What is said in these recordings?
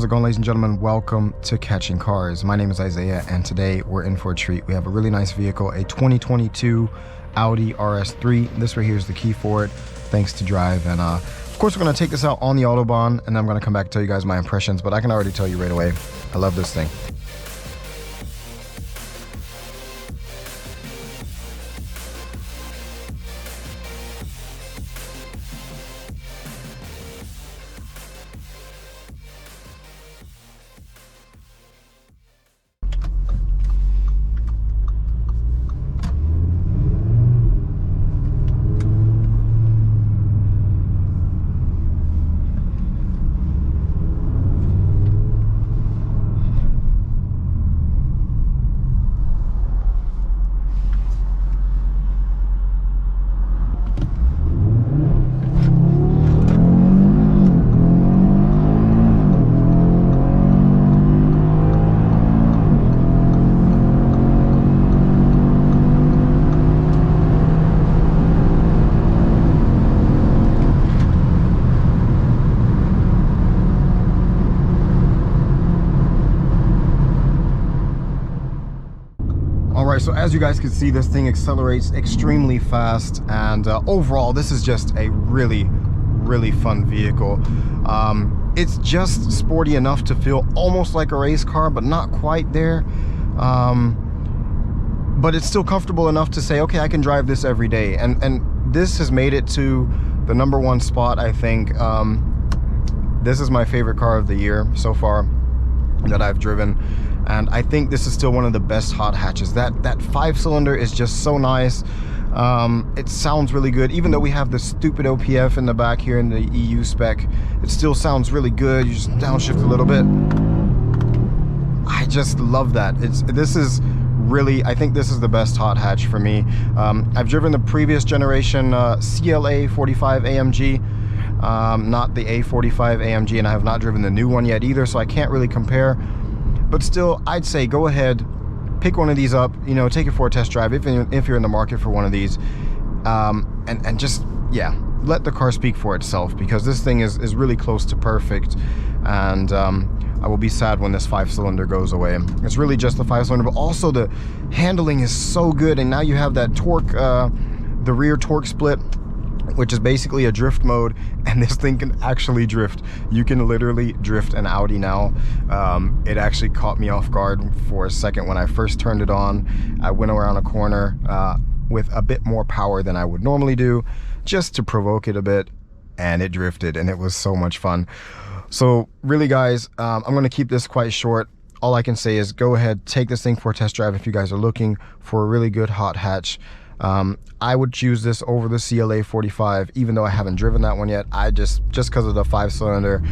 How's it going, ladies and gentlemen? Welcome to Catching Cars. My name is Isaiah, and today we're in for a treat. We have a really nice vehicle, a 2022 Audi RS3. This right here is the key for it, thanks to Drive. And of course, we're going to take this out on the Autobahn, and I'm going to come back and tell you guys my impressions, but I can already tell you right away, I love this thing. Alright, so as you guys can see, this thing accelerates extremely fast, and overall this is just a really fun vehicle. It's just sporty enough to feel almost like a race car, but not quite there. But it's still comfortable enough to say, okay, I can drive this every day, and this has made it to the #1 spot, I think. This is my favorite car of the year so far that I've driven, and I think this is still one of the best hot hatches. That 5-cylinder is just so nice. It sounds really good, even though we have the stupid OPF in the back here in the EU spec. It still sounds really good. You just downshift a little bit. I just love that. This is really, I think this is the best hot hatch for me. I've driven the previous generation CLA 45 AMG, not the A45 AMG, and I have not driven the new one yet either, so I can't really compare. But still, I'd say go ahead, pick one of these up, you know, take it for a test drive if you're in the market for one of these, and just, yeah, let the car speak for itself, because this thing is really close to perfect. And I will be sad when this 5-cylinder goes away. It's really just the 5-cylinder, but also the handling is so good, and now you have that torque, the rear torque split, which is basically a drift mode, and this thing can actually drift. You can literally drift an Audi now. It actually caught me off guard for a second when I first turned it on. I went around a corner with a bit more power than I would normally do, just to provoke it a bit, and it drifted, and it was so much fun. So really, guys, I'm going to keep this quite short. All I can say is go ahead, take this thing for a test drive if you guys are looking for a really good hot hatch. I would choose this over the CLA 45, even though I haven't driven that one yet. I just because of the 5-cylinder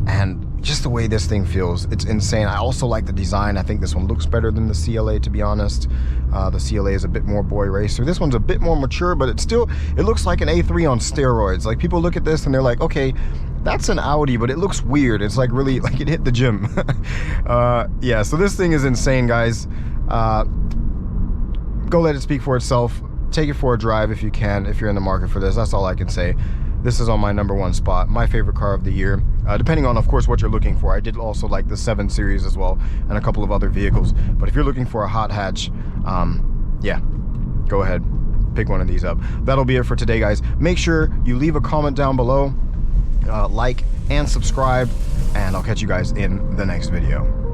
and just the way this thing feels, it's insane. I also like the design. I think this one looks better than the CLA, to be honest. The CLA is a bit more boy racer. This one's a bit more mature, but it looks like an A3 on steroids. Like, people look at this and they're like, okay, that's an Audi, but it looks weird. It's like really like it hit the gym. Yeah, so this thing is insane, guys. Go let it speak for itself. Take it for a drive if you can, if you're in the market for this. That's all I can say. This is on my #1 spot, my favorite car of the year, depending on, of course, what you're looking for. I did also like the 7 Series as well, and a couple of other vehicles. But if you're looking for a hot hatch, yeah, go ahead, pick one of these up. That'll be it for today, guys. Make sure you leave a comment down below, like and subscribe, and I'll catch you guys in the next video.